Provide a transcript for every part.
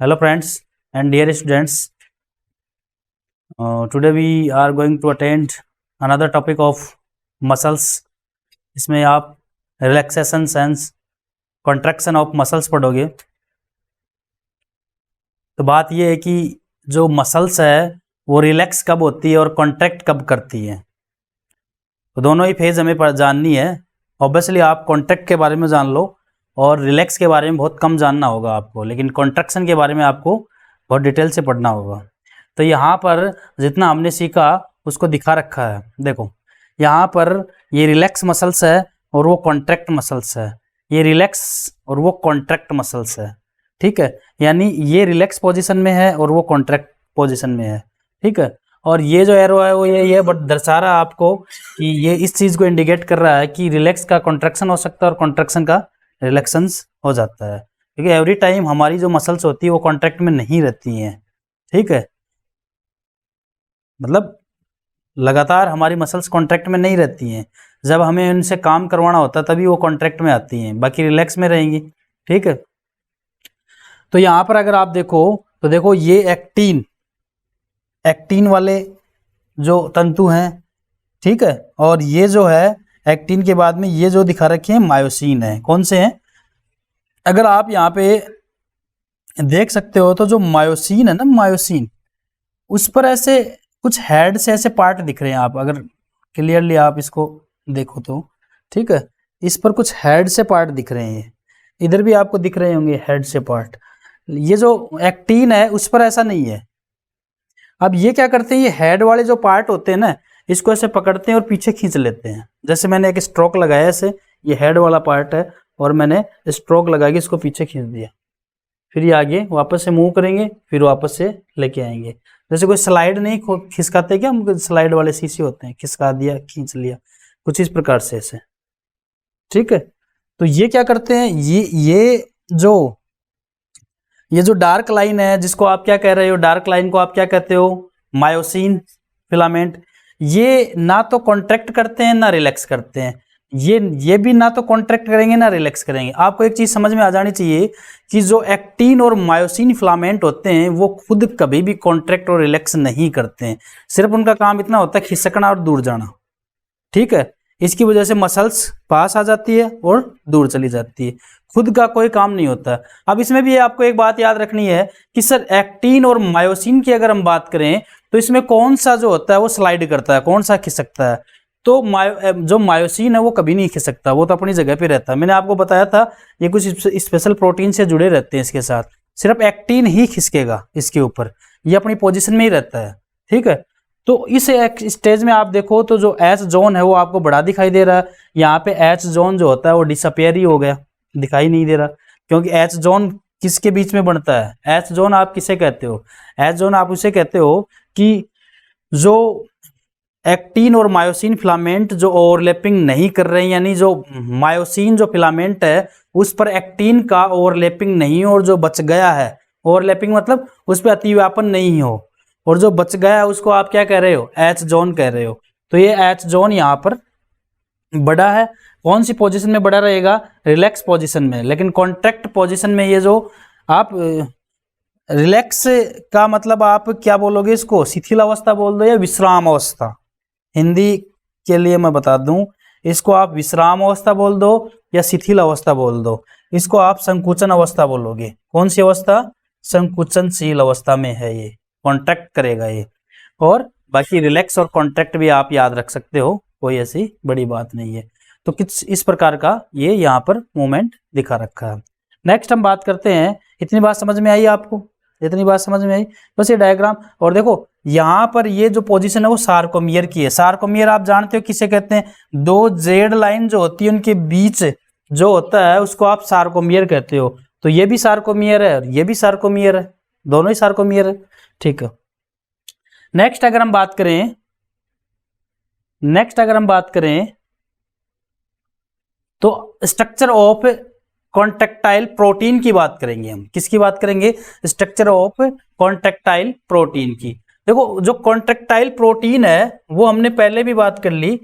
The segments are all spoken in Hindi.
Hello friends and dear students. Today we are going to attend another topic of muscles. इसमें आप relaxation sense contraction of muscles पढ़ोगे। तो बात ये है कि जो मसल्स है वो रिलैक्स कब होती है और कॉन्ट्रैक्ट कब करती है। तो दोनों ही फेज हमें जाननी है। ऑब्वियसली आप कॉन्ट्रैक्ट के बारे में जान लो और रिलैक्स के बारे में बहुत कम जानना होगा आपको, लेकिन कॉन्ट्रैक्शन के बारे में आपको बहुत डिटेल से पढ़ना होगा। तो यहाँ पर जितना हमने सीखा उसको दिखा रखा है। देखो यहाँ पर ये रिलैक्स मसल्स है और वो कॉन्ट्रैक्ट मसल्स है। ये रिलैक्स और वो कॉन्ट्रैक्ट मसल्स है, ठीक है। यानी ये रिलैक्स पोजीशन में है और वो कॉन्ट्रैक्ट पोजीशन में है, ठीक है। और ये जो एरो है वो ये बट दर्शा रहा है आपको कि ये इस चीज़ को इंडिकेट कर रहा है कि रिलैक्स का कॉन्ट्रैक्शन हो सकता है और कॉन्ट्रैक्शन का रिलैक्शंस हो जाता है, क्योंकि एवरी टाइम हमारी जो मसल्स होती है वो कॉन्ट्रैक्ट में नहीं रहती हैं, ठीक है। मतलब लगातार हमारी मसल्स कॉन्ट्रैक्ट में नहीं रहती हैं। जब हमें उनसे काम करवाना होता है तभी वो कॉन्ट्रैक्ट में आती हैं, बाकी रिलैक्स में रहेंगी, ठीक है। तो यहाँ पर अगर आप देखो तो देखो ये एक्टिन वाले जो तंतु हैं, ठीक है। और ये जो है एक्टिन के बाद में ये जो दिखा रखे हैं मायोसिन है। कौन से हैं? अगर आप यहाँ पे देख सकते हो तो जो मायोसिन है ना, मायोसिन उस पर ऐसे कुछ हेड से ऐसे पार्ट दिख रहे हैं। आप अगर क्लियरली आप इसको देखो तो ठीक है, इस पर कुछ हेड से पार्ट दिख रहे हैं। इधर भी आपको दिख रहे होंगे हेड से पार्ट। ये जो एक्टिन है उस पर ऐसा नहीं है। अब ये क्या करते हैं, ये हेड वाले जो पार्ट होते हैं ना, इसको ऐसे पकड़ते हैं और पीछे खींच लेते हैं। जैसे मैंने एक स्ट्रोक लगाया ऐसे, ये हेड वाला पार्ट है और मैंने स्ट्रोक लगा के इसको पीछे खींच दिया। फिर ये आगे वापस से मूव करेंगे, फिर वापस से लेके आएंगे। जैसे कोई स्लाइड नहीं खिसकाते क्या, हम स्लाइड वाले शीशे होते हैं, खिसका दिया खींच लिया, कुछ इस प्रकार से ऐसे, ठीक है। तो ये क्या करते हैं, ये जो डार्क लाइन है जिसको आप क्या कह रहे हो, डार्क लाइन को आप क्या कहते हो, मायोसिन फिलामेंट। ये ना तो कॉन्ट्रैक्ट करते हैं ना रिलैक्स करते हैं। ये भी ना तो कॉन्ट्रैक्ट करेंगे ना रिलैक्स करेंगे। आपको एक चीज समझ में आ जानी चाहिए कि जो एक्टिन और मायोसिन फिलामेंट होते हैं वो खुद कभी भी कॉन्ट्रैक्ट और रिलैक्स नहीं करते हैं। सिर्फ उनका काम इतना होता है खिसकना और दूर जाना, ठीक है। इसकी वजह से मसल्स पास आ जाती है और दूर चली जाती है, खुद का कोई काम नहीं होता। अब इसमें भी आपको एक बात याद रखनी है कि सर एक्टिन और मायोसिन की अगर हम बात करें तो इसमें कौन सा जो होता है वो स्लाइड करता है, कौन सा खिसकता है। तो जो मायोसिन है वो कभी नहीं खिसकता, वो तो अपनी जगह पे रहता है। मैंने आपको बताया था ये कुछ स्पेशल प्रोटीन से जुड़े रहते हैं इसके साथ। सिर्फ एक्टिन ही खिसकेगा इसके ऊपर, ये अपनी पोजिशन में ही रहता है, ठीक है। तो इस स्टेज में आप देखो तो जो एच जोन है वो आपको बड़ा दिखाई दे रहा है। यहाँ पे एच जोन जो होता है वो डिसअपेयर ही हो गया, दिखाई नहीं दे रहा, क्योंकि एच जोन किसके बीच में बनता है। एच जोन आप किसे कहते हो, एच जोन आप उसे कहते हो कि जो एक्टिन और मायोसिन फिलामेंट जो ओवरलैपिंग नहीं कर रहे हैं, यानी जो मायोसिन जो फिलामेंट है उस पर एक्टिन का ओवरलैपिंग नहीं हो और जो बच गया है, ओवरलैपिंग मतलब उस पर अतिव्यापन नहीं हो, और जो बच गया है उसको आप क्या कह रहे हो, एच जोन कह रहे हो। तो ये एच जोन यहाँ पर बड़ा है। कौन सी पोजीशन में बड़ा रहेगा, रिलैक्स पोजीशन में। लेकिन कॉन्ट्रैक्ट पोजीशन में ये जो आप रिलैक्स का मतलब आप क्या बोलोगे, इसको शिथिल अवस्था बोल दो या विश्राम अवस्था। हिंदी के लिए मैं बता दूं, इसको आप विश्राम अवस्था बोल दो या शिथिल अवस्था बोल दो। इसको आप संकुचन अवस्था बोलोगे। कौन सी अवस्था, संकुचनशील अवस्था में है ये, कॉन्ट्रैक्ट करेगा ये। और बाकी रिलैक्स और कॉन्ट्रैक्ट भी आप याद रख सकते हो, कोई ऐसी बड़ी बात नहीं है। तो किस इस प्रकार का ये यहाँ पर मूवमेंट दिखा रखा है। नेक्स्ट हम बात करते हैं, इतनी बात समझ में आई आपको, इतनी बात समझ में आई बस ये डायग्राम। और देखो यहाँ पर ये जो पोजीशन है वो सार्कोमियर की है। सार्कोमियर आप जानते हो किसे कहते हैं, दो जेड लाइन जो होती है उनके बीच जो होता है उसको आप सार्कोमियर कहते हो। तो ये भी सार्कोमियर है और ये भी सार्कोमियर है, दोनों ही सार्कोमियर है, ठीक है। नेक्स्ट अगर हम बात करें तो स्ट्रक्चर ऑफ कॉन्ट्रैक्टाइल प्रोटीन की बात करेंगे हम। किसकी बात करेंगे, स्ट्रक्चर ऑफ कॉन्ट्रैक्टाइल प्रोटीन की। देखो जो कॉन्ट्रैक्टाइल प्रोटीन है वो हमने पहले भी बात कर ली।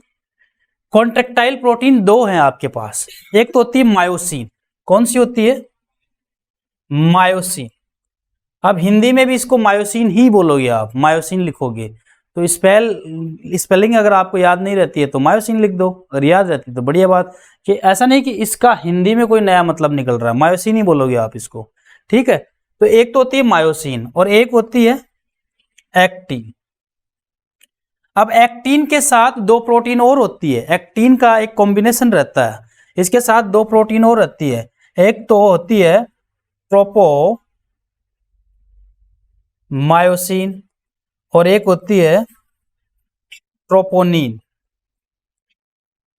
कॉन्ट्रैक्टाइल प्रोटीन दो हैं आपके पास, एक तो होती है मायोसिन। कौन सी होती है, मायोसिन। अब हिंदी में भी इसको मायोसिन ही बोलोगे, आप मायोसिन लिखोगे तो स्पेलिंग अगर आपको याद नहीं रहती है तो मायोसिन लिख दो, अगर याद रहती है तो बढ़िया बात। कि ऐसा नहीं कि इसका हिंदी में कोई नया मतलब निकल रहा है, मायोसिन ही बोलोगे आप इसको, ठीक है। तो एक तो होती है मायोसिन और एक होती है एक्टिन। अब एक्टिन के साथ दो प्रोटीन और होती है, एक्टिन का एक कॉम्बिनेशन रहता है, इसके साथ दो प्रोटीन और रहती है। एक तो होती है ट्रोपोमायोसिन और एक होती है ट्रोपोनिन।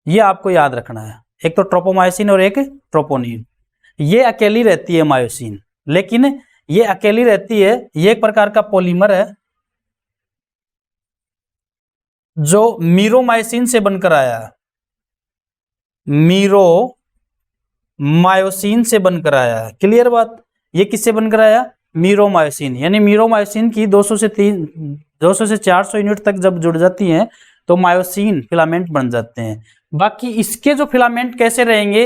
ये आपको याद रखना है, एक तो ट्रोपोमायोसिन और एक ट्रोपोनिन। ये अकेली रहती है मायोसिन, लेकिन ये अकेली रहती है, ये एक प्रकार का पॉलीमर है जो मीरोमायोसिन से बनकर आया है, मीरोमायोसिन से बनकर आया है। क्लियर बात? ये किससे बनकर आया? मीरोमायोसिन। यानी मीरोमायोसिन की 200 से 400 यूनिट तक जब जुड़ जाती हैं तो मायोसिन फिलामेंट बन जाते हैं। बाकी इसके जो फिलामेंट कैसे रहेंगे,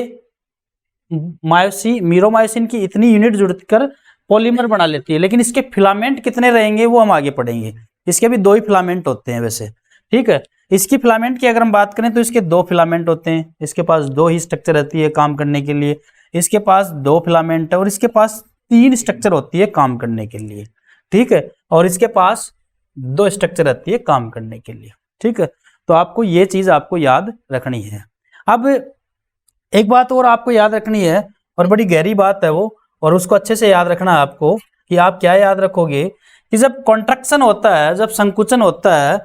मीरोमायोसिन की इतनी यूनिट जुड़कर पॉलीमर बना लेती है, लेकिन इसके फिलामेंट कितने रहेंगे वो हम आगे पढ़ेंगे। इसके भी 2 ही फिलामेंट होते हैं वैसे, ठीक है। इसकी फिलामेंट की अगर हम बात करें तो इसके 2 फिलामेंट होते हैं, इसके पास 2 ही स्ट्रक्चर रहती है काम करने के लिए। इसके पास 2 फिलामेंट है और इसके पास 3 स्ट्रक्चर होती है काम करने के लिए, ठीक है। और इसके पास 2 स्ट्रक्चर रहती है काम करने के लिए, ठीक है। तो आपको ये चीज आपको याद रखनी है। अब एक बात और आपको याद रखनी है और बड़ी गहरी बात है वो, और उसको अच्छे से याद रखना है आपको। कि आप क्या याद रखोगे कि जब कॉन्ट्रैक्शन होता है, जब संकुचन होता है,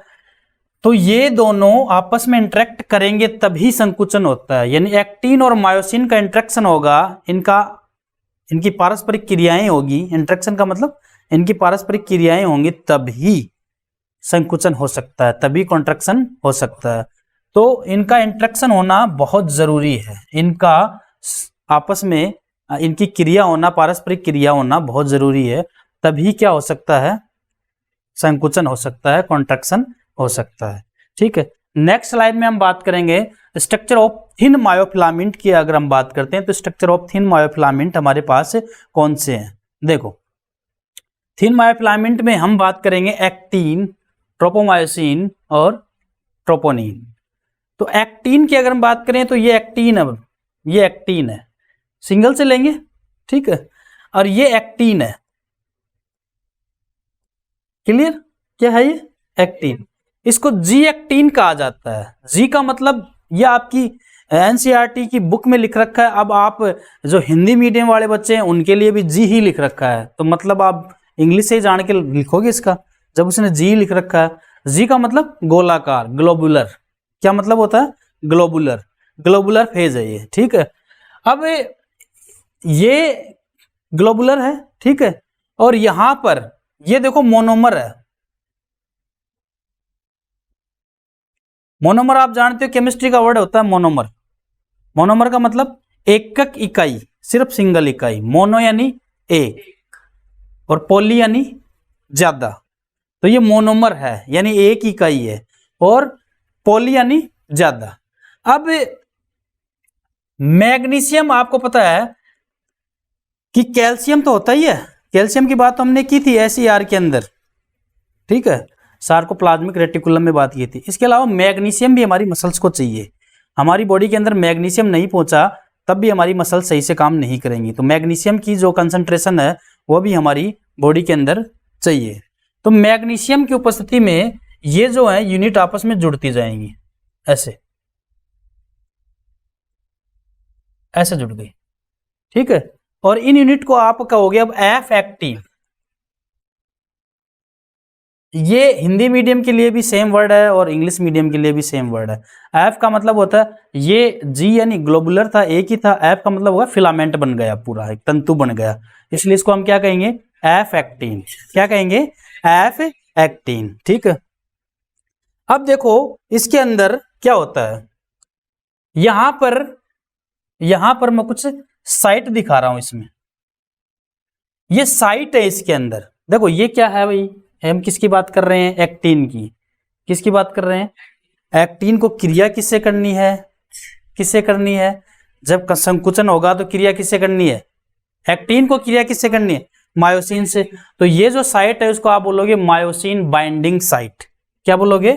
तो ये दोनों आपस में इंटरेक्ट करेंगे तभी संकुचन होता है। यानी एक्टिन और मायोसिन का इंटरेक्शन होगा, इनकी पारस्परिक क्रियाएं होगी। इंटरेक्शन का मतलब इनकी पारस्परिक क्रियाएं होंगी तभी संकुचन हो सकता है, तभी कॉन्ट्रैक्शन हो सकता है। तो इनका इंटरेक्शन होना बहुत जरूरी है, इनका आपस में इनकी क्रिया होना, पारस्परिक क्रिया होना बहुत जरूरी है, तभी क्या हो सकता है? संकुचन हो सकता है, कॉन्ट्रैक्शन हो सकता है, ठीक है। नेक्स्ट स्लाइड में हम बात करेंगे स्ट्रक्चर ऑफ थिन मायोफिलामेंट की। अगर हम बात करते हैं तो स्ट्रक्चर ऑफ थिन मायोफिलामेंट हमारे पास कौन से हैं? देखो, थिन मायोफिलामेंट में हम बात करेंगे एक्टिन, ट्रोपोमायोसिन और ट्रोपोनिन। तो एक्टिन की अगर हम बात करें तो ये एक्टिन है, ये एक्टिन है, सिंगल से लेंगे, ठीक है। और ये एक्टिन है, क्लियर? क्या है ये? एक्टिन। इसको जी एक्टिन कहा जाता है। जी का मतलब ये आपकी एनसीईआरटी की बुक में लिख रखा है। अब आप जो हिंदी मीडियम वाले बच्चे हैं उनके लिए भी जी ही लिख रखा है, तो मतलब आप इंग्लिश से ही जान के लिखोगे इसका, जब उसने जी लिख रखा है। जी का मतलब गोलाकार, ग्लोबुलर। क्या मतलब होता है? ग्लोबुलर, ग्लोबुलर फेज है ये, ठीक है। अब ये ग्लोबुलर है, ठीक है। और यहां पर ये देखो मोनोमर है। मोनोमर आप जानते हो, केमिस्ट्री का वर्ड होता है मोनोमर। मोनोमर का मतलब एकक इकाई, सिर्फ सिंगल इकाई। मोनो यानी एक और पॉली यानी ज्यादा, तो ये मोनोमर है यानी एक इकाई है, और पॉली यानी ज्यादा। अब मैग्नीशियम, आपको पता है कि कैल्शियम तो होता ही है, कैल्शियम की बात तो हमने की थी एसईआर के अंदर, ठीक है, सार्कोप्लाज्मिक रेटिकुलम में बात की थी। इसके अलावा मैग्नीशियम भी हमारी मसल्स को चाहिए। हमारी बॉडी के अंदर मैग्नीशियम नहीं पहुंचा तब भी हमारी मसल सही से काम नहीं करेंगी। तो मैग्नीशियम की जो कंसंट्रेशन है वो भी हमारी बॉडी के अंदर चाहिए। तो मैग्नीशियम की उपस्थिति में ये जो है यूनिट आपस में जुड़ती जाएंगी, ऐसे ऐसे जुड़ गई, ठीक है। और इन यूनिट को आप कहोगे अब एफ एक्टिन। ये हिंदी मीडियम के लिए भी सेम वर्ड है और इंग्लिश मीडियम के लिए भी सेम वर्ड है। एफ का मतलब होता है, ये जी यानी ग्लोबुलर था, एक ही था। एफ का मतलब होगा फिलामेंट बन गया, पूरा एक तंतु बन गया, इसलिए इसको हम क्या कहेंगे? F actin. क्या कहेंगे? एफ एक्टिन, ठीक है। अब देखो इसके अंदर क्या होता है, यहां पर मैं कुछ साइट दिखा रहा हूं इसमें, ये साइट है इसके अंदर। देखो ये क्या है भाई, हम किसकी बात कर रहे हैं? एक्टिन की। किसकी बात कर रहे हैं? एक्टिन को क्रिया किससे करनी है? किससे करनी है? जब संकुचन होगा तो क्रिया किससे करनी है? एक्टिन को क्रिया किससे करनी है? मायोसिन से। तो ये जो साइट है उसको आप बोलोगे मायोसिन बाइंडिंग साइट। क्या बोलोगे?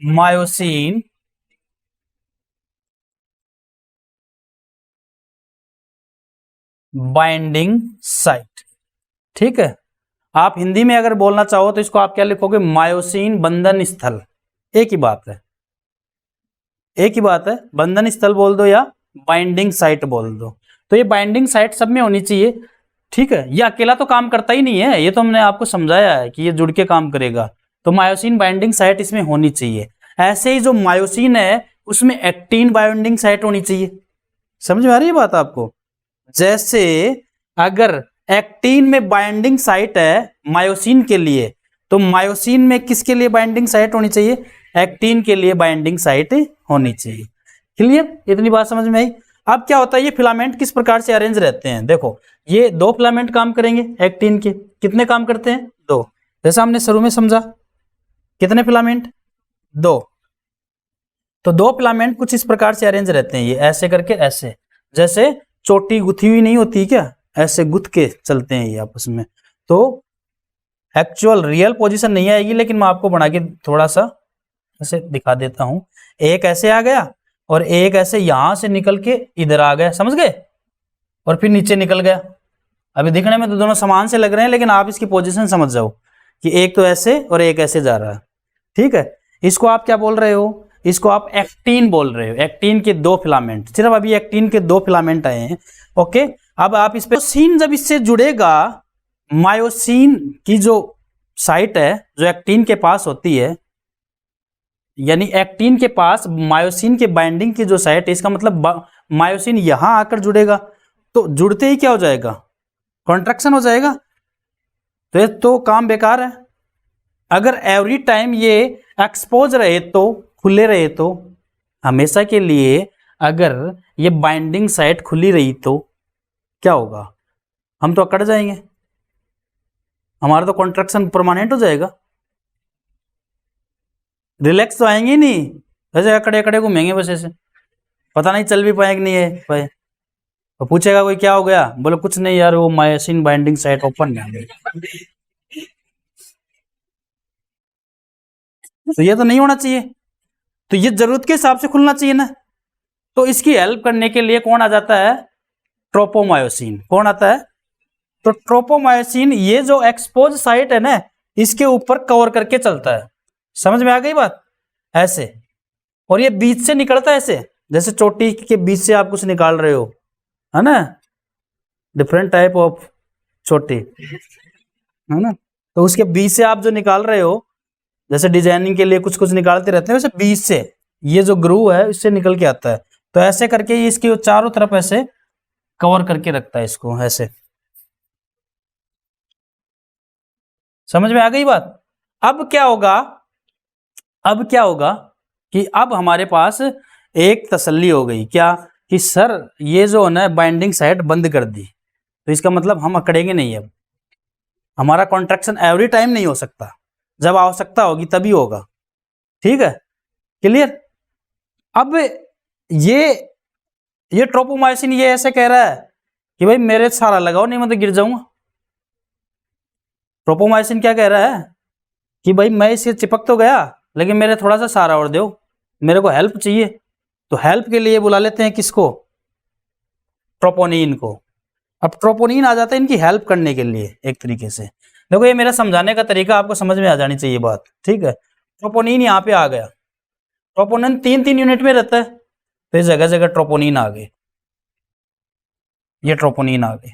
Myosin binding site. ठीक है। आप हिंदी में अगर बोलना चाहो तो इसको आप क्या लिखोगे? मायोसिन बंधन स्थल। एक ही बात है, एक ही बात है, बंधन स्थल बोल दो या बाइंडिंग साइट बोल दो। तो ये बाइंडिंग साइट सब में होनी चाहिए। ठीक है। ये अकेला तो काम करता ही नहीं है, ये तो हमने आपको समझाया है कि ये जुड़ के काम करेगा। तो मायोसिन बाइंडिंग साइट इसमें होनी चाहिए। ऐसे ही जो मायोसिन है उसमें एक्टिन बाइंडिंग साइट होनी चाहिए। समझ में आ रही है बात आपको? जैसे अगर एक्टिन में बाइंडिंग साइट है मायोसिन के लिए, तो मायोसिन में किसके लिए बाइंडिंग साइट होनी चाहिए? एक्टिन के लिए बाइंडिंग साइट होनी चाहिए। क्लियर? इतनी बात समझ में आई। अब क्या होता है, ये फिलामेंट किस प्रकार से अरेंज रहते हैं? देखो, ये दो फिलामेंट काम करेंगे एक्टिन के। कितने काम करते हैं? दो। जैसा हमने शुरू में समझा, कितने फिलामेंट? दो। तो दो फिलामेंट कुछ इस प्रकार से अरेंज रहते हैं, ये ऐसे करके, ऐसे जैसे चोटी गुथी हुई नहीं होती क्या, ऐसे गुथ के चलते हैं ये आपस में। तो एक्चुअल रियल पोजीशन नहीं आएगी, लेकिन मैं आपको बना के थोड़ा सा ऐसे दिखा देता हूं। एक ऐसे आ गया और एक ऐसे यहां से निकल के इधर आ गया, समझ गए? और फिर नीचे निकल गया। अभी दिखने में तो दोनों समान से लग रहे हैं, लेकिन आप इसकी पोजीशन समझ जाओ कि एक तो ऐसे और एक ऐसे जा रहा है। ठीक है। इसको आप क्या बोल रहे हो? इसको आप एक्टिन बोल रहे हो। एक्टिन के दो फिलामेंट, सिर्फ अभी एक्टिन के दो फिलामेंट आए हैं। ओके। अब आप इस पे मायोसिन जब इससे जुड़ेगा, मायोसिन की जो साइट है जो एक्टिन के पास होती है, यानी एक्टिन के पास मायोसिन के बाइंडिंग की जो साइट है, इसका मतलब मायोसिन यहां आकर जुड़ेगा, तो जुड़ते ही क्या हो जाएगा? कॉन्ट्रैक्शन हो जाएगा। तो ये तो काम बेकार है। अगर एवरी टाइम ये एक्सपोज रहे, तो खुले रहे, तो हमेशा के लिए अगर ये बाइंडिंग साइट खुली रही तो क्या होगा? हम तो अकड़ जाएंगे, हमारा तो कॉन्ट्रैक्शन परमानेंट हो जाएगा। रिलैक्स तो आएंगे ही नहीं, ऐसे अकड़े अकड़े घूमेंगे बस ऐसे, पता नहीं चल भी पाएंगे नहीं है पाए। तो पूछेगा कोई क्या हो गया, बोलो कुछ नहीं यार, वो मायोसिन बाइंडिंग साइट ओपन है। तो ये तो नहीं होना चाहिए, तो ये जरूरत के हिसाब से खुलना चाहिए ना। तो इसकी हेल्प करने के लिए कौन आ जाता है? ट्रोपोमायोसिन। कौन आता है? तो ट्रोपोमायोसिन ये जो एक्सपोज साइट है ना, इसके ऊपर कवर करके चलता है। समझ में आ गई बात? ऐसे, और ये बीच से निकलता है ऐसे, जैसे चोटी के बीच से आप कुछ निकाल रहे हो, है ना, डिफरेंट टाइप ऑफ चोटी, है ना। तो उसके बीच से आप जो निकाल रहे हो, जैसे डिजाइनिंग के लिए कुछ कुछ निकालते रहते हैं, वैसे बीच से ये जो ग्रू है इससे निकल के आता है। तो ऐसे करके ये इसकी चारों तरफ ऐसे कवर करके रखता है इसको, ऐसे। समझ में आ गई बात? अब क्या होगा, अब क्या होगा कि अब हमारे पास एक तसल्ली हो गई, क्या? कि सर ये जो है ना बाइंडिंग साइट बंद कर दी, तो इसका मतलब हम अकड़ेंगे नहीं। अब हमारा कॉन्ट्रैक्शन एवरी टाइम नहीं हो सकता, जब आवश्यकता होगी तभी होगा। ठीक है, क्लियर? अब ये ट्रोपोमायोसिन ये ऐसे कह रहा है कि भाई मेरे सहारा लगाओ, नहीं मैं तो गिर जाऊंगा। ट्रोपोमायोसिन क्या कह रहा है कि भाई मैं इससे चिपक तो गया, लेकिन मेरे थोड़ा सा सहारा और दो, मेरे को हेल्प चाहिए। तो हेल्प के लिए बुला लेते हैं किसको? ट्रोपोनिन को। अब ट्रोपोनिन आ जाता है इनकी हेल्प करने के लिए एक तरीके से। देखो ये मेरा समझाने का तरीका आपको समझ में आ जानी चाहिए बात। ठीक है, ट्रोपोनिन यहाँ पे आ गया। ट्रोपोनिन 3-3 यूनिट में रहता है, तो इस जगह जगह ट्रोपोनिन आ गए, ये ट्रोपोनिन आ गए,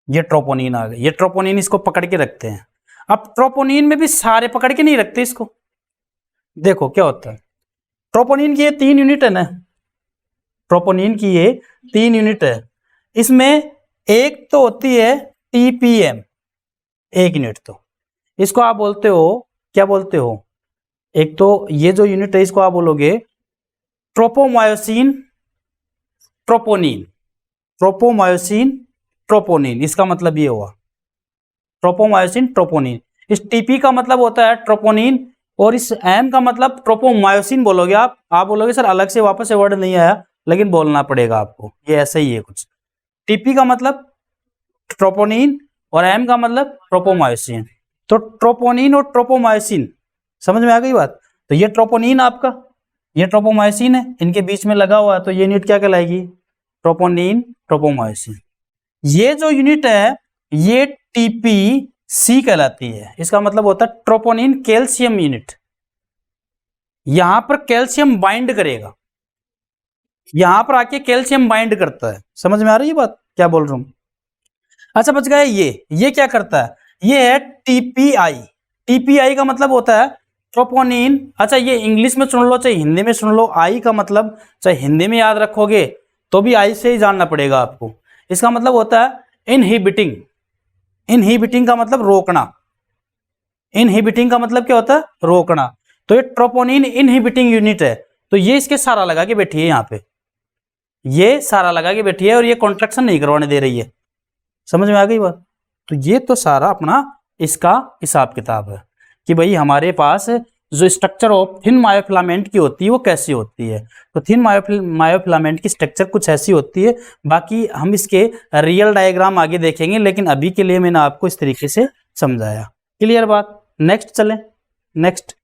ये ट्रोपोनिन आ गए। ये ट्रोपोनिन इसको पकड़ के रखते हैं। अब ट्रोपोनिन में भी सारे पकड़ के नहीं रखते इसको। देखो क्या होता है, ट्रोपोनिन की ये 3 यूनिट है ना, ट्रोपोनिन की ये 3 यूनिट है। इसमें एक तो होती है टीपीएम, 1 यूनिट। तो इसको आप बोलते हो, क्या बोलते हो? एक तो ये जो यूनिट है इसको आप बोलोगे ट्रोपोमायोसिन ट्रोपोनिन। ट्रोपोमायोसिन ट्रोपोनिन, इसका मतलब ये हुआ ट्रोपोमायोसिन ट्रोपोनिन। इस टीपी का मतलब होता है ट्रोपोनिन, और इस एम का मतलब ट्रोपोमायोसिन बोलोगे आप बोलोगे सर अलग से वापस से वर्ड नहीं आया, लेकिन बोलना पड़ेगा आपको, ये ऐसा ही है कुछ। टीपी का मतलब ट्रोपोनिन, और एम का मतलब ट्रोपोमायोसिन। तो ट्रोपोनिन और ट्रोपोमायोसिन, समझ में आ गई बात। तो ये ट्रोपोनिन आपका, ये ट्रोपोमायोसिन है, इनके बीच में लगा हुआ है, तो ये यूनिट क्या कहलाएगी, ट्रोपोनिन ट्रोपोमायोसिन। ये जो यूनिट है ये टीपीसी कहलाती है। इसका मतलब होता है ट्रोपोनिन कैल्शियम यूनिट। यहां पर कैल्शियम बाइंड करेगा, यहां पर आके कैल्शियम बाइंड करता है। समझ में आ रही है बात क्या बोल रहा हूं। अच्छा बच गया ये क्या करता है, ये है टीपीआई। टीपीआई का मतलब होता है ट्रोपोनिन। अच्छा ये इंग्लिश में सुन लो चाहे हिंदी में सुन लो, आई का मतलब चाहे हिंदी में याद रखोगे तो भी आई से ही जानना पड़ेगा आपको। इसका मतलब होता है इनहिबिटिंग। इनहिबिटिंग का मतलब रोकना, इनहिबिटिंग का मतलब क्या होता है, रोकना। तो ये ट्रोपोनिन इनहिबिटिंग यूनिट है। तो ये इसके सारा लगा के बैठी है यहाँ पे, ये सारा लगा के बैठी है और ये कॉन्ट्रैक्शन नहीं करवाने दे रही है। समझ में आ गई बात। तो ये तो सारा अपना इसका हिसाब किताब है कि भाई हमारे पास जो स्ट्रक्चर ऑफ थिन मायोफिलामेंट की होती है वो कैसी होती है। तो थिन मायोफिलामेंट की स्ट्रक्चर कुछ ऐसी होती है। बाकी हम इसके रियल डायग्राम आगे देखेंगे, लेकिन अभी के लिए मैंने आपको इस तरीके से समझाया। क्लियर बात। नेक्स्ट चलें, नेक्स्ट।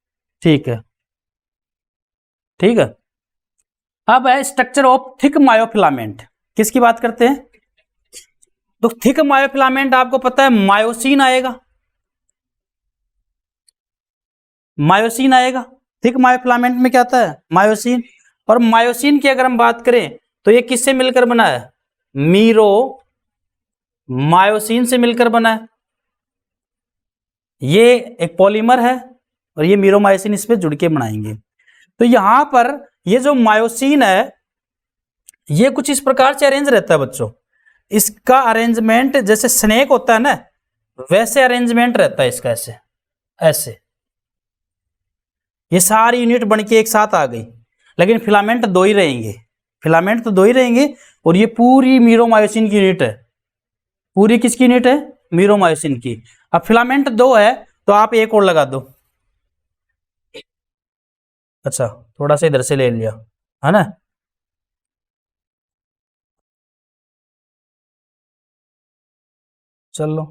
ठीक है, ठीक है। अब है स्ट्रक्चर ऑफ थिक मायोफिलामेंट। किसकी बात करते हैं, तो थिक मायोफिलामेंट आपको पता है मायोसिन आएगा, मायोसिन आएगा। थिक मायोफिलामेंट में क्या आता है, मायोसिन। और मायोसिन की अगर हम बात करें तो ये किससे मिलकर बना है, मीरो मायोसिन से मिलकर बना है। ये एक पॉलीमर है और ये मीरोमायोसिन इस पे जुड़ के बनाएंगे। तो यहां पर ये जो मायोसिन है ये कुछ इस प्रकार से अरेंज रहता है बच्चों। इसका अरेंजमेंट जैसे स्नेक होता है ना, वैसे अरेंजमेंट रहता है इसका, ऐसे ऐसे। ये सारी यूनिट बन के एक साथ आ गई, लेकिन फिलामेंट दो ही रहेंगे, फिलामेंट तो दो ही रहेंगे। और ये पूरी मीरोमायोसिन की यूनिट है, पूरी किसकी यूनिट है, मीरोमायोसिन की। अब फिलामेंट दो है तो आप एक और लगा दो। अच्छा थोड़ा सा इधर से ले लिया है ना, चलो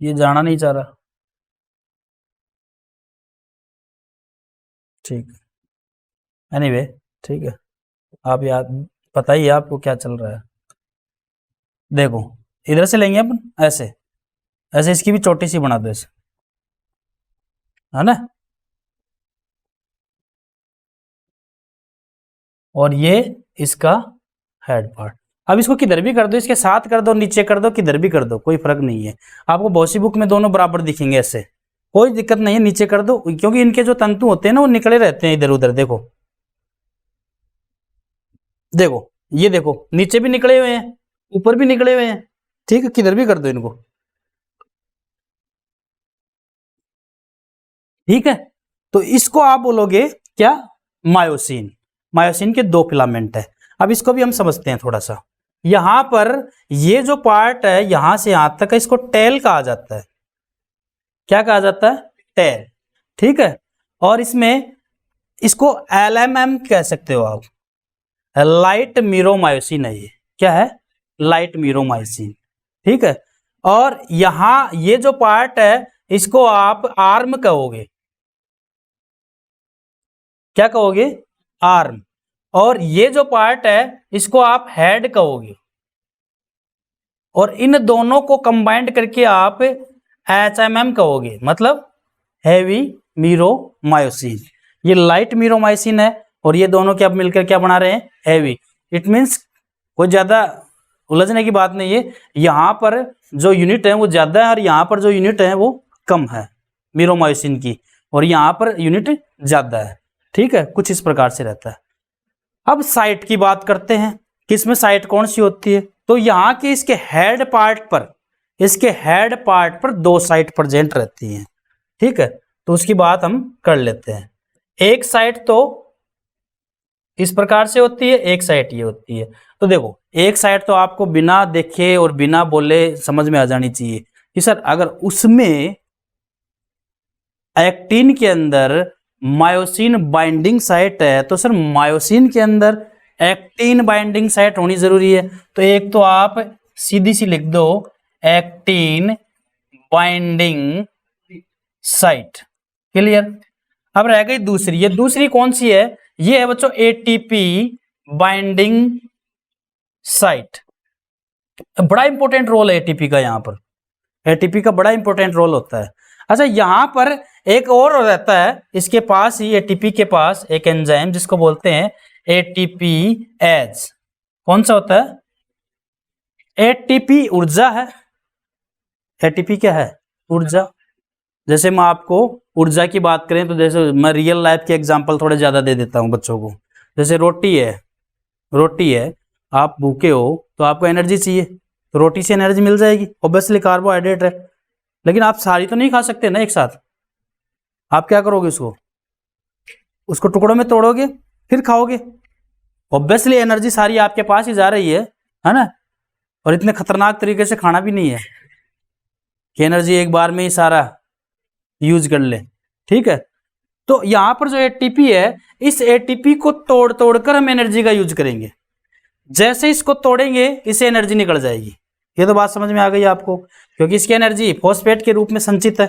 ये जाना नहीं चाह रहा, ठीक है। एनीवे ठीक है, आप याद पता ही है आपको क्या चल रहा है। देखो इधर से लेंगे अपन, ऐसे ऐसे इसकी भी छोटी सी बना दो ऐसे, है ना। और ये इसका हेड पार्ट। अब इसको किधर भी कर दो, इसके साथ कर दो, नीचे कर दो, किधर भी कर दो, कोई फर्क नहीं है। आपको बहुत सी बुक में दोनों बराबर दिखेंगे, ऐसे कोई दिक्कत नहीं है, नीचे कर दो। क्योंकि इनके जो तंतु होते हैं ना वो निकले रहते हैं इधर उधर। देखो देखो ये देखो, नीचे भी निकले हुए हैं, ऊपर भी निकले हुए हैं, ठीक है, किधर भी कर दो इनको, ठीक है। तो इसको आप बोलोगे क्या, मायोसिन। मायोसिन के दो फिलामेंट है। अब इसको भी हम समझते हैं थोड़ा सा। यहां पर ये जो पार्ट है यहां से यहां तक, इसको टेल कहा जाता है। क्या कहा जाता है, टेल, ठीक है। और इसमें इसको एलएमएम कह सकते हो आप, लाइट मीरोमायोसिन है ये। क्या है, लाइट मीरोमायोसिन, ठीक है। और यहां ये जो पार्ट है इसको आप आर्म कहोगे। क्या कहोगे, आर्म। और ये जो पार्ट है इसको आप हेड कहोगे। और इन दोनों को कंबाइंड करके आप एचएमएम कहोगे, मतलब हैवी मीरोमायोसिन। ये लाइट मीरोमायोसिन है और ये दोनों क्या मिलकर क्या बना रहे हैं, हैवी। इट मीन्स कोई ज्यादा उलझने की बात नहीं है। यहां पर जो यूनिट है वो ज्यादा है और यहां पर जो यूनिट है वो कम है मीरोमायोसिन की, और यहां पर यूनिट ज्यादा है, ठीक है। कुछ इस प्रकार से रहता है। अब साइट की बात करते हैं, किसमें साइट कौन सी होती है। तो यहाँ के इसके हेड पार्ट पर, इसके हेड पार्ट पर दो साइट प्रेजेंट रहती हैं, ठीक है। तो उसकी बात हम कर लेते हैं। एक साइट तो इस प्रकार से होती है, एक साइट ये होती है। तो देखो एक साइट तो आपको बिना देखे और बिना बोले समझ में आ जानी चाहिए कि सर अगर उसमें एक्टिन के अंदर मायोसिन बाइंडिंग साइट है तो सर मायोसिन के अंदर एक्टिन बाइंडिंग साइट होनी जरूरी है। तो एक तो आप सीधी सी लिख दो एक्टिन बाइंडिंग साइट। क्लियर। अब रह गई दूसरी, ये दूसरी कौन सी है, ये है बच्चों एटीपी बाइंडिंग साइट। बड़ा इंपॉर्टेंट रोल है एटीपी का, यहां पर एटीपी का बड़ा इंपॉर्टेंट रोल होता है। अच्छा यहां पर एक और रहता है इसके पास ही, एटीपी के पास एक एंजाइम जिसको बोलते हैं एटीपी एज। कौन सा होता है, एटीपी ऊर्जा है। एटीपी क्या है, ऊर्जा। जैसे मैं आपको ऊर्जा की बात करें तो जैसे मैं रियल लाइफ के एग्जांपल थोड़े ज्यादा दे देता हूं बच्चों को। जैसे रोटी है, आप भूखे हो तो आपको एनर्जी चाहिए, तो रोटी से एनर्जी मिल जाएगी, ऑब्वियसली कार्बोहाइड्रेट है। लेकिन आप सारी तो नहीं खा सकते ना एक साथ, आप क्या करोगे, उसको टुकड़ों में तोड़ोगे फिर खाओगे। ऑब्वियसली एनर्जी सारी आपके पास ही जा रही है ना। और इतने खतरनाक तरीके से खाना भी नहीं है कि एनर्जी एक बार में ही सारा यूज कर ले। ठीक है, तो यहां पर जो एटीपी है, इस एटीपी को तोड़ तोड़कर हम एनर्जी का यूज करेंगे। जैसे इसको तोड़ेंगे इससे एनर्जी निकल जाएगी। ये तो बात समझ में आ गई आपको, क्योंकि इसकी एनर्जी फॉस्फेट के रूप में संचित है।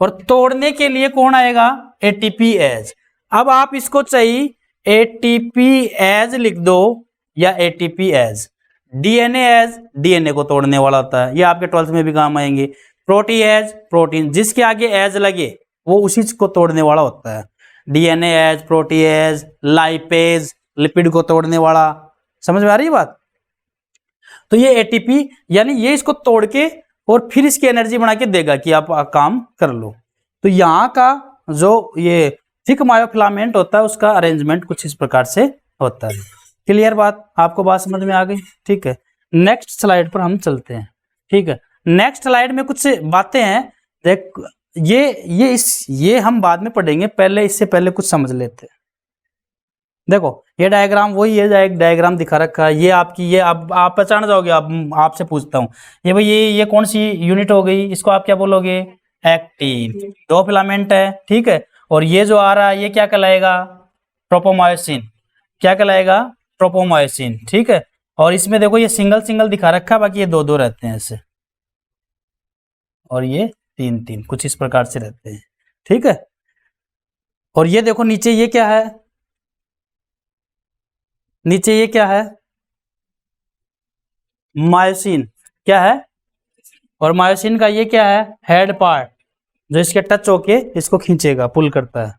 और तोड़ने के लिए कौन आएगा, एटीपी एज। अब आप इसको चाहिए एटीपी एज लिख दो या ATPase. DNAase, DNA को तोड़ने वाला होता है, ये आपके 12th में भी काम आएंगे। प्रोटीएज, प्रोटीन जिसके आगे एज लगे वो उसी को तोड़ने वाला होता है। DNAase, protease, lipase lipid को तोड़ने वाला। समझ में आ रही है बात। तो ये एटीपी यानी ये इसको तोड़ के और फिर इसकी एनर्जी बना के देगा कि आप काम कर लो। तो यहाँ का जो ये थिक मायोफिलामेंट होता है उसका अरेंजमेंट कुछ इस प्रकार से होता है। क्लियर बात, आपको बात समझ में आ गई। ठीक है, नेक्स्ट स्लाइड पर हम चलते हैं। ठीक है, नेक्स्ट स्लाइड में कुछ बातें हैं, देख ये हम बाद में पढ़ेंगे, पहले इससे पहले कुछ समझ लेते हैं। देखो ये डायग्राम वही है, एक डायग्राम दिखा रखा है। ये आपकी, ये अब आप पहचान जाओगे। आपसे पूछता हूँ, ये भाई ये कौन सी यूनिट हो गई, इसको आप क्या बोलोगे, एक्टिन। 2 फिलामेंट है, ठीक है। और ये जो आ रहा है ये क्या कहलाएगा, ट्रोपोमायोसिन। क्या कहलाएगा, ट्रोपोमायोसिन। ठीक है, और इसमें देखो ये सिंगल सिंगल दिखा रखा है, बाकी ये 2-2 रहते हैं ऐसे, और ये 3-3 कुछ इस प्रकार से रहते हैं। ठीक है, और ये देखो नीचे ये क्या है, नीचे ये क्या है, मायोसिन। क्या है, और मायोसिन का ये क्या है, हेड पार्ट, जो इसके टच होके इसको खींचेगा, पुल करता है।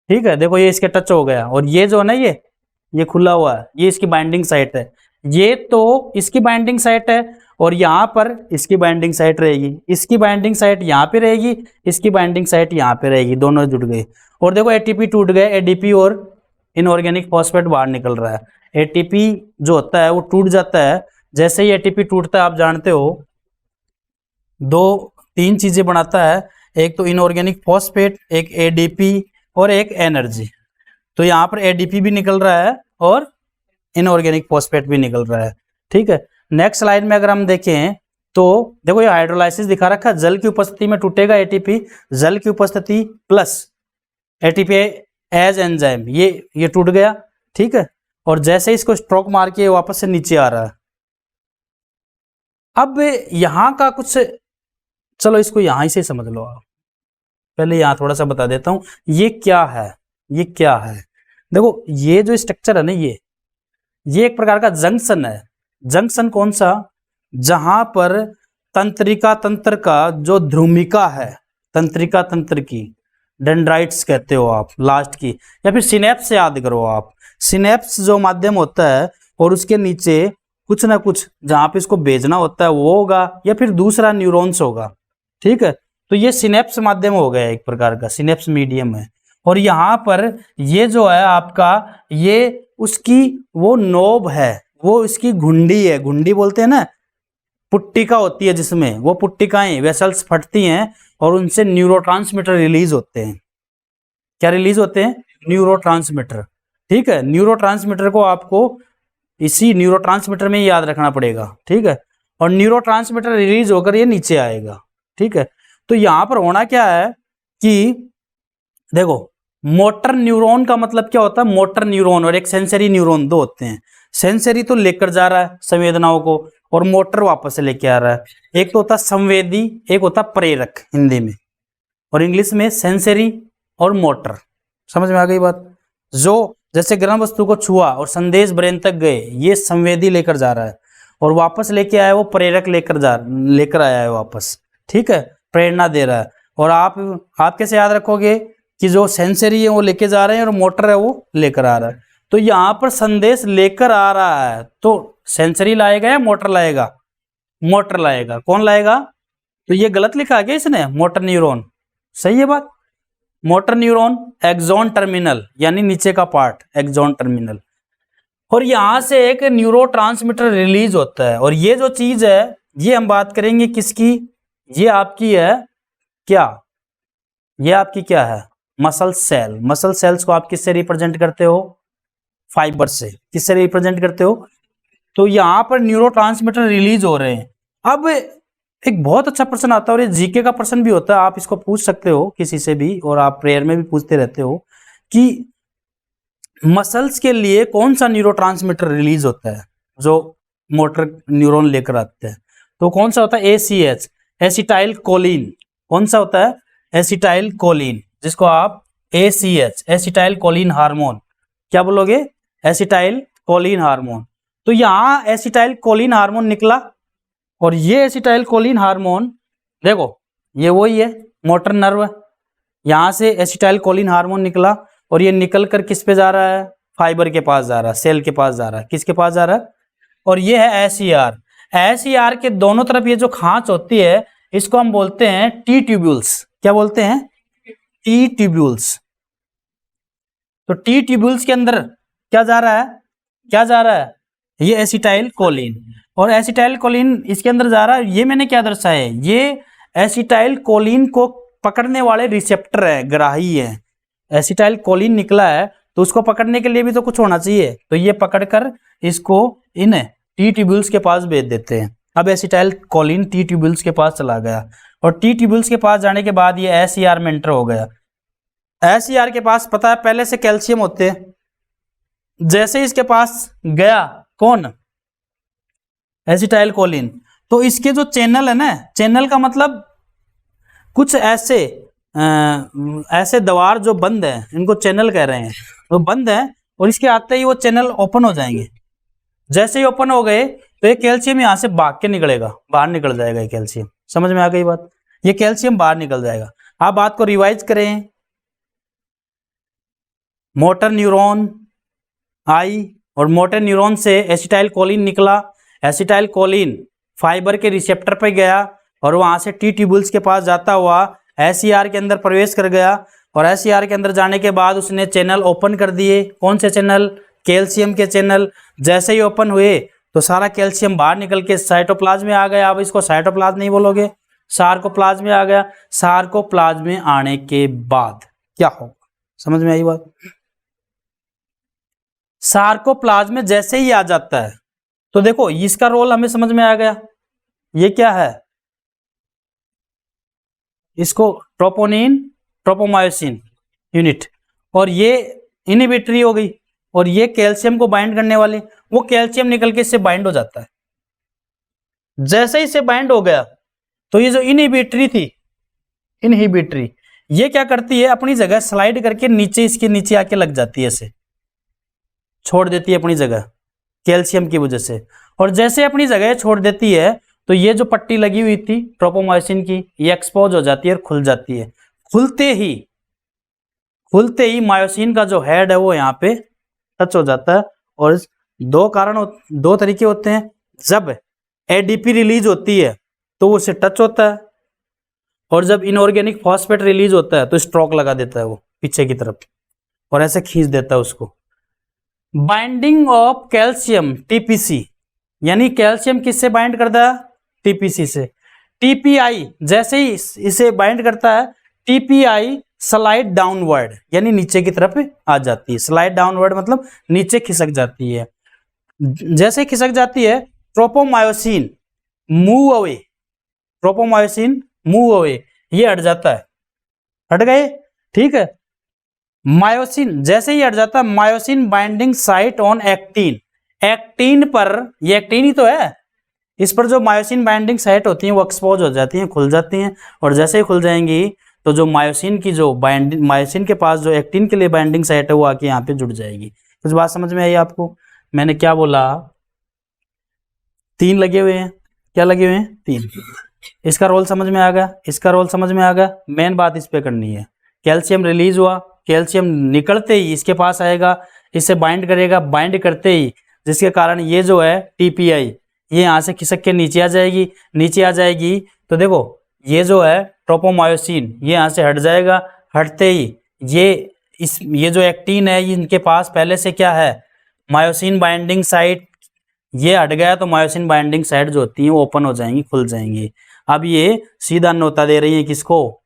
ठीक है, देखो ये इसके टच हो गया, और ये जो है ना ये खुला हुआ है, ये इसकी बाइंडिंग साइट है। ये तो इसकी बाइंडिंग साइट है, और यहाँ पर इसकी बाइंडिंग साइट रहेगी। इसकी बाइंडिंग साइट यहाँ पे रहेगी, इसकी बाइंडिंग साइट यहाँ पे रहेगी, दोनों जुड़ गए। और देखो एटीपी टूट गए, एडीपी और इनऑर्गेनिक फॉस्फेट बाहर निकल रहा है। एटीपी जो होता है वो टूट जाता है। जैसे ही एटीपी टूटता है, आप जानते हो 2-3 चीजें बनाता है, एक तो इनऑर्गेनिक फॉस्फेट, एक एडीपी और एक एनर्जी। तो यहाँ पर एडीपी भी निकल रहा है और इनऑर्गेनिक फॉस्फेट भी निकल रहा है। ठीक है, नेक्स्ट स्लाइड में अगर हम देखें तो देखो ये हाइड्रोलाइसिस दिखा रखा है, जल की उपस्थिति में टूटेगा एटीपी, जल की उपस्थिति प्लस एटीपी एज एंजाइम, ये टूट गया। ठीक है, और जैसे इसको स्ट्रोक मार के वापस से नीचे आ रहा है। अब यहां का कुछ, चलो इसको यहां से समझ लो आप, पहले यहां थोड़ा सा बता देता हूं ये क्या है। ये क्या है, देखो ये जो स्ट्रक्चर है ना, ये एक प्रकार का जंक्शन है। जंक्शन कौन सा, जहां पर तंत्रिका तंत्र का जो ध्रुमिका है, तंत्रिका तंत्र की, डेंड्राइट्स कहते हो आप लास्ट की, या फिर सिनेप्स से याद करो आप। सिनेप्स जो माध्यम होता है, और उसके नीचे कुछ ना कुछ जहां पे इसको भेजना होता है वो होगा, या फिर दूसरा न्यूरॉन्स होगा। ठीक है, तो ये सिनेप्स माध्यम हो गया, एक प्रकार का सिनेप्स मीडियम है। और यहाँ पर ये जो है आपका, ये उसकी वो नोब है, वो इसकी घुंडी है। घुंडी बोलते हैं ना, पुट्टिका होती है जिसमें, वो पुट्टिकाएं वेसल्स फटती हैं और उनसे न्यूरोट्रांसमीटर रिलीज होते हैं। क्या रिलीज होते हैं, न्यूरोट्रांसमीटर। ठीक है, न्यूरोट्रांसमीटर को आपको इसी न्यूरोट्रांसमीटर में याद रखना पड़ेगा। ठीक है, और न्यूरोट्रांसमीटर रिलीज होकर ये नीचे आएगा। ठीक है, तो यहां पर होना क्या है कि देखो मोटर न्यूरॉन का मतलब क्या होता है, मोटर न्यूरॉन और एक सेंसरी न्यूरॉन, दो होते हैं। सेंसरी तो लेकर जा रहा है संवेदनाओं को, और मोटर वापस से लेके आ रहा है। एक तो होता संवेदी, एक होता प्रेरक हिंदी में, और इंग्लिश में सेंसरी और मोटर। समझ में आ गई बात? जो जैसे गर्म वस्तु को छुआ और संदेश ब्रेन तक गए, ये संवेदी लेकर जा रहा है, और वापस लेके आया वो प्रेरक लेकर आया है वापस। ठीक है, प्रेरणा दे रहा है। और आप कैसे याद रखोगे कि जो सेंसरी है वो लेके जा रहे हैं और मोटर है वो लेकर आ रहा है। तो यहाँ पर संदेश लेकर आ रहा है, तो सेंसरी लाएगा या मोटर लाएगा? मोटर लाएगा। कौन लाएगा? तो ये गलत लिखा गया इसने, मोटर न्यूरॉन। सही है बात? मोटर न्यूरॉन एक्सॉन टर्मिनल, यानी नीचे का पार्ट एक्सॉन टर्मिनल, और यहां से एक न्यूरोट्रांसमीटर रिलीज होता है। और ये जो चीज है, ये हम बात करेंगे किसकी? ये आपकी है क्या? ये आपकी क्या है? Muscle cell. मसल सेल्स को आप किससे रिप्रेजेंट करते हो? फाइबर से। किससे रिप्रेजेंट करते हो? तो यहां पर न्यूरोट्रांसमीटर रिलीज हो रहे हैं। अब एक बहुत अच्छा प्रश्न आता है, और ये जीके का प्रश्न भी होता है, आप इसको पूछ सकते हो किसी से भी, और आप प्रेयर में भी पूछते रहते हो कि मसल्स के लिए कौन सा न्यूरोट्रांसमीटर रिलीज होता है जो मोटर न्यूरॉन लेकर आते हैं? तो कौन सा होता है? ACH, acetyl choline. कौन सा होता है? एसिटाइल कोलिन, जिसको आप एसीएच, एसिटाइल कोलिन हार्मोन, क्या बोलोगे? Acetyl choline hormone. तो यहां एसिटाइल कोलिन हार्मोन निकला, और ये एसिटाइल कोलिन हार्मोन देखो, ये वही है मोटर नर्व। यहां से एसिटाइल कोलिन हार्मोन निकला, और ये निकल कर किस पे जा रहा है? फाइबर के पास जा रहा है, सेल के पास जा रहा है। किसके पास जा रहा है? और ये है एसईआर। एसईआर के दोनों तरफ ये जो खांच होती है, इसको हम बोलते हैं टी ट्यूब्यूल्स। क्या बोलते हैं? T tubules. तो टी ट्यूब्यूल्स के अंदर क्या जा रहा है? क्या जा रहा है? ये एसिटाइल कोलिन, और एसिटाइल कोलिन इसके अंदर जा रहा है। ये मैंने क्या दर्शाया है? ये एसिटाइल कोलिन को पकड़ने वाले रिसेप्टर है, ग्राही है। एसिटाइल कोलिन निकला है, तो उसको पकड़ने के लिए भी तो कुछ होना चाहिए। तो ये पकड़कर इसको इन टी ट्यूब्यूल्स के पास भेज देते हैं। अब एसिटाइल कोलिन टी ट्यूब्यूल्स के पास चला गया, और टी ट्यूब्यूल्स के पास जाने के बाद ये एसईआर में एंटर हो गया। एसईआर के पास पता है पहले से कैल्शियम होते हैं। जैसे इसके पास गया कौन? एसिटाइल कोलिन, तो इसके जो चैनल है ना, चैनल का मतलब कुछ ऐसे द्वार जो बंद है, इनको चैनल कह रहे हैं, वो बंद है, और इसके आते ही वो चैनल ओपन हो जाएंगे। जैसे ही ओपन हो गए, तो ये कैल्शियम यहां से भाग के निकलेगा, बाहर निकल जाएगा ये कैल्शियम। समझ में आ गई बात? ये कैल्शियम बाहर निकल जाएगा। आप बात को रिवाइज करें, मोटर न्यूरॉन आई, और मोटर न्यूरॉन से एसिटाइल कोलिन निकला। एसिटाइल कोलिन फाइबर के रिसेप्टर पर गया, और वहां से टी ट्यूब्यूल्स के पास जाता हुआ एसईआर के अंदर प्रवेश कर गया, और एसईआर के अंदर जाने के बाद उसने चैनल ओपन कर दिए। कौन से चैनल? कैल्शियम के चैनल। जैसे ही ओपन हुए, तो सारा कैल्शियम बाहर निकल के साइटोप्लाज्म में आ गया। अब इसको साइटोप्लाज्म नहीं बोलोगे, सार्कोप्लाज्म में आ गया। सार्कोप्लाज्म में आने के बाद क्या होगा? समझ में आई बात? सार्कोप्लाज्म में जैसे ही आ जाता है, तो देखो इसका रोल हमें समझ में आ गया। ये क्या है? इसको ट्रोपोनिन ट्रोपोमायोसिन यूनिट, और ये इनहिबिटरी हो गई, और ये कैल्शियम को बाइंड करने वाली। वो कैल्शियम निकल के इससे बाइंड हो जाता है। जैसे ही इससे बाइंड हो गया, तो ये जो इनहिबिटरी थी, इनहिबिटरी, ये क्या करती है? अपनी जगह स्लाइड करके नीचे, इसके नीचे आके लग जाती है, ऐसे छोड़ देती है अपनी जगह कैल्शियम की वजह से। और जैसे अपनी जगह छोड़ देती है, तो ये जो पट्टी लगी हुई थी ट्रोपोमायोसिन की, ये एक्सपोज हो जाती है और खुल जाती है। खुलते ही मायोसिन का जो हेड है वो यहाँ पे टच हो जाता है। और दो तरीके होते हैं। जब एडीपी रिलीज होती है तो उससे टच होता है, और जब इनऑर्गेनिक फॉस्फेट रिलीज होता है तो स्ट्रोक लगा देता है वो पीछे की तरफ, और ऐसे खींच देता है उसको। बाइंडिंग ऑफ कैल्शियम टीपीसी, यानी कैल्शियम किससे बाइंड करता है? टीपीसी से। टीपीआई जैसे ही इसे बाइंड करता है, टीपीआई स्लाइड डाउनवर्ड, यानी नीचे की तरफ आ जाती है। स्लाइड डाउनवर्ड मतलब नीचे खिसक जाती है। जैसे खिसक जाती है, tropomyosin move away, tropomyosin move away, ये हट जाता है। हट गए, ठीक है। मायोसिन जैसे ही हट जाता है, myosin binding site on actin, actin पर, ये एक्टिन ही तो है, इस पर जो मायोसिन बाइंडिंग साइट होती हैं वो एक्सपोज हो जाती हैं, खुल जाती हैं, और जैसे ही खुल जाएंगी तो जो मायोसिन की जो बाइंडिंग, मायोसिन के पास जो एक्टिन के लिए बाइंडिंग साइट है वो आके यहाँ पे जुड़ जाएगी। कुछ बात समझ में आई आपको? मैंने क्या बोला? 3 लगे हुए हैं। क्या लगे हुए हैं? 3। इसका रोल समझ में आ गया, इसका रोल समझ में आ गया। मेन बात इस पे करनी है, कैल्शियम रिलीज हुआ, कैल्शियम निकलते ही इसके पास आएगा, इससे बाइंड करेगा, बाइंड करते ही जिसके कारण ये जो है टीपीआई ये यहाँ से खिसक के नीचे आ जाएगी, नीचे आ जाएगी तो देखो ये जो है ट्रोपोमायोसिन ये यहाँ से हट जाएगा, हटते ही ये जो एक्टिन है इनके पास पहले से क्या है? Myosin binding site. ये हट गया तो मायोसिन बाइंडिंग साइट जो होती है वो ओपन हो जाएंगी, खुल जाएंगी। अब ये सीधा न्योता दे रही है किसको?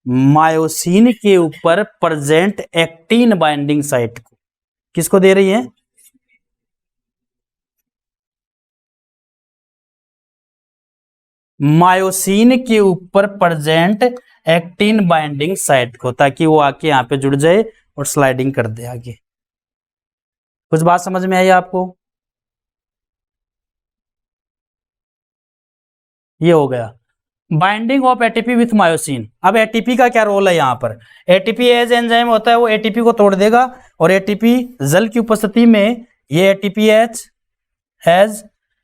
मायोसिन के ऊपर प्रेजेंट एक्टिन बाइंडिंग साइट को। किसको दे रही है? मायोसिन के ऊपर प्रेजेंट एक्टिन बाइंडिंग साइट को, ताकि वो आके यहाँ पे जुड़ जाए और स्लाइडिंग कर दे आगे। कुछ बात समझ में आई आपको? ये हो गया binding of ATP with myosin. अब एटीपी का क्या रोल है यहाँ पर? एटीपी एज एंजाइम होता है, वो एटीपी को तोड़ देगा और एटीपी जल की उपस्थिति में ये एटीपीएच एज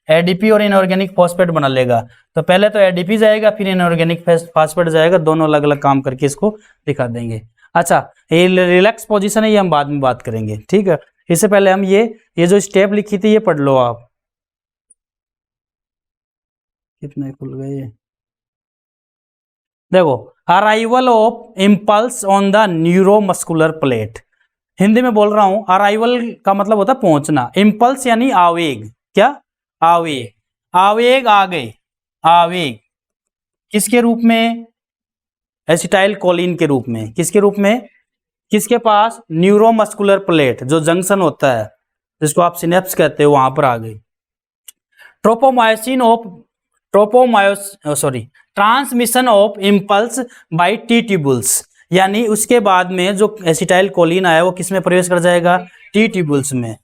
एडीपी और इनऑर्गेनिक फॉस्फेट बना लेगा। तो पहले तो एडीपी जाएगा फिर इनऑर्गेनिक फॉस्फेट जाएगा, दोनों अलग अलग काम करके इसको दिखा देंगे। अच्छा, ये रिलैक्स पोजीशन है, ये हम बाद में बात करेंगे, ठीक है। इससे पहले हम ये जो स्टेप लिखी थी ये पढ़ लो आप। कितने खुल गए? देखो, arrival of impulse on the neuromuscular plate. Hindi में बोल रहा हूं, अराइवल का मतलब होता है पहुंचना, इम्पल्स यानी आवेग। क्या? आवेग। आवेग आ गए, आवेग किसके रूप में? एसिटाइल कोलिन के रूप में। किसके रूप में? किसके पास? न्यूरोमस्कुलर प्लेट, जो जंक्शन होता है जिसको आप सिनेप्स कहते हो, वहां पर आ गई। Transmission of impulse by T tubules, यानी उसके बाद में जो एसिटाइल कोलिन आया वो किस में प्रवेश कर जाएगा? टी ट्यूबुल्स में।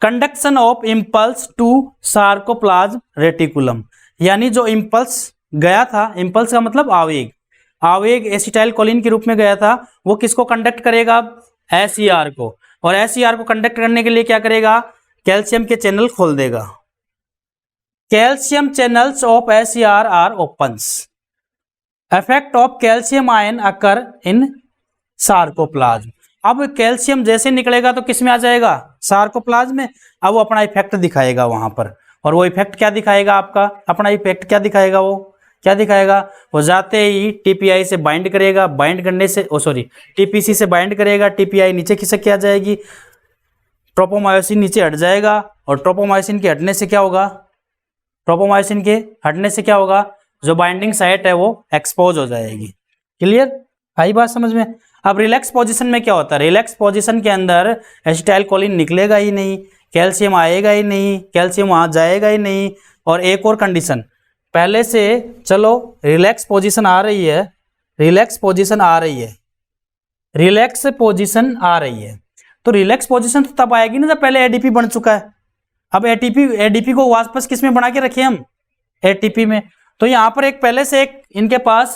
Conduction of impulse to sarcoplasm reticulum, यानी जो इम्पल्स गया था, इम्पल्स का मतलब आवेग, आवेग एसिटाइल कोलिन के रूप में गया था, वो किसको कंडक्ट करेगा? एसईआर को। और एसईआर को कंडक्ट करने के लिए क्या करेगा? कैल्शियम के चैनल खोल देगा। Calcium channels of SER R opens. Effect of calcium ion occur in sarcoplasm. अब कैल्शियम जैसे निकलेगा तो किस में आ जाएगा? सार्कोप्लाज्म में। अब वो अपना इफेक्ट दिखाएगा वहां पर, और वो इफेक्ट क्या दिखाएगा? आपका अपना इफेक्ट क्या दिखाएगा? वो क्या दिखाएगा? वो जाते ही टीपीआई से बाइंड करेगा, बाइंड करने से टीपीसी से बाइंड करेगा, टीपीआई नीचे खिसक के आ जाएगी, ट्रोपोमायोसिन नीचे हट जाएगा, और ट्रोपोमायोसिन के हटने से क्या होगा? ट्रोपोमायोसिन के हटने से क्या होगा? जो बाइंडिंग साइट है वो एक्सपोज हो जाएगी। क्लियर? आई बात समझ में? अब रिलैक्स पोजीशन में क्या होता है? रिलैक्स पोजीशन के अंदर एसिटाइल कोलिन निकलेगा ही नहीं, कैल्शियम आएगा ही नहीं, कैल्शियम वहां जाएगा ही नहीं। और एक और कंडीशन, पहले से चलो रिलैक्स पोजीशन आ रही है, रिलैक्स पोजीशन आ रही है, रिलैक्स पोजीशन आ रही है, तो रिलैक्स पोजीशन तो तब आएगी ना जब पहले एडीपी बन चुका है। अब एडीपी को वापस किस में बना के रखे हम? एटीपी में। तो यहाँ पर एक पहले से एक इनके पास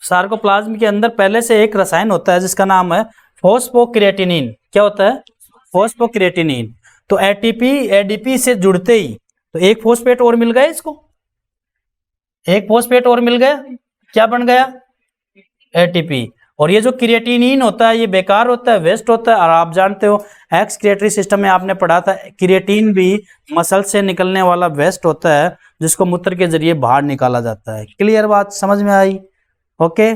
सार्कोप्लाज्म के अंदर पहले से एक रसायन होता है जिसका नाम है फॉस्फोक्रिएटिनिन। क्या होता है? फॉस्फोक्रिएटिनिन। तो एडीपी से जुड़ते ही तो एक फॉस्फेट और मिल गया इसको, एक फॉस्फेट और मिल गया, क्या बन गया? एटीपी। और ये जो क्रिएटिनिन होता है ये बेकार होता है, वेस्ट होता है, और आप जानते हो एक्सक्रिएटरी सिस्टम में आपने पढ़ा था क्रिएटिन भी मसल से निकलने वाला वेस्ट होता है जिसको मूत्र के जरिए बाहर निकाला जाता है। क्लियर बात समझ में आई? Okay,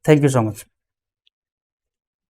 thank you so much.